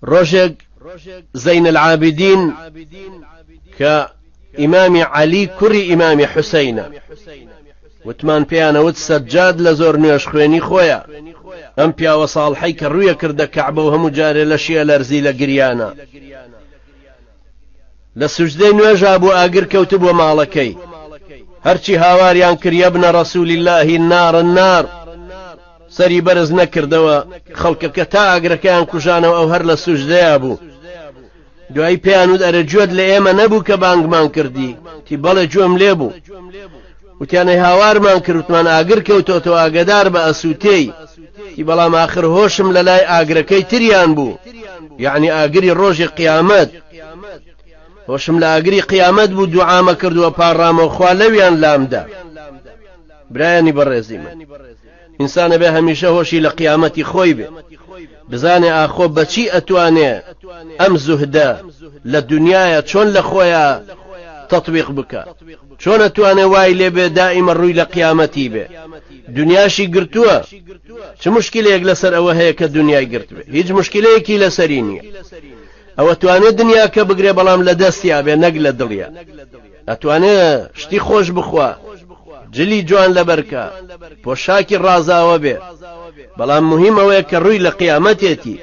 ڕۆژێک زين العابدين كإمام علي كري إمام حسين وتمان بيانا وت سجاد لزور نوش خويني خويا ام بيا وصالحي كرويا كرد كعبه وهم جاري لشيا لرزي لقريانا لسجدين نوجابو آقر كوتب ومالكي هرچي هاواريان كري ابن رسول الله النار سري برز نكردوا خلق كتا آقر كان كجانا او هر لسجده ابو دوای پیانود ارجود لئیما نبو که بانگمان کردی تی بله جوم لیبو وتیانه هاوارمان کردمان آگر کەوتۆتەوە ئاگدار بە ئەسووتەی تی بەڵام آخر هۆشم لەلای ئاگرەکەی تریان بوو یعنی ئاگری ڕۆژی قیامەت هۆشم لە ئاگری قیامەت بوو دوعامە کردووە پاڕامەوە خوا لەویان لامدا برایانی بەڕێزی من ئینسانە بێ هەمیشە هۆشی لە قیامەتی خۆی بێ بزانێ ئاخۆ بەچی ئەتوانێ ئەم زوهدە لە دنیاە چۆن لە خۆیە تطبیق بکە چۆن ئەتوانێ وای لێ بێ دائیمە ڕووی لە قیامەتی بێ دنیاشی گرتووە چ مشکلەیەک لەسەر ئەوە هەیە کە دنیای گرت بێ هیچ مشکلەیەکی لەسەری نییە ئەوە توانێت دنیا کە بگرێ بەڵام لە دەستیا بێ نەک لە دڵیا ئەتوانێت شتی خۆش بخوا جلی جوان لەبەرکە پۆشاکی ڕازاوە بێ بەڵام مهم ئەوەیە کە ڕووی لە قیامەتێتی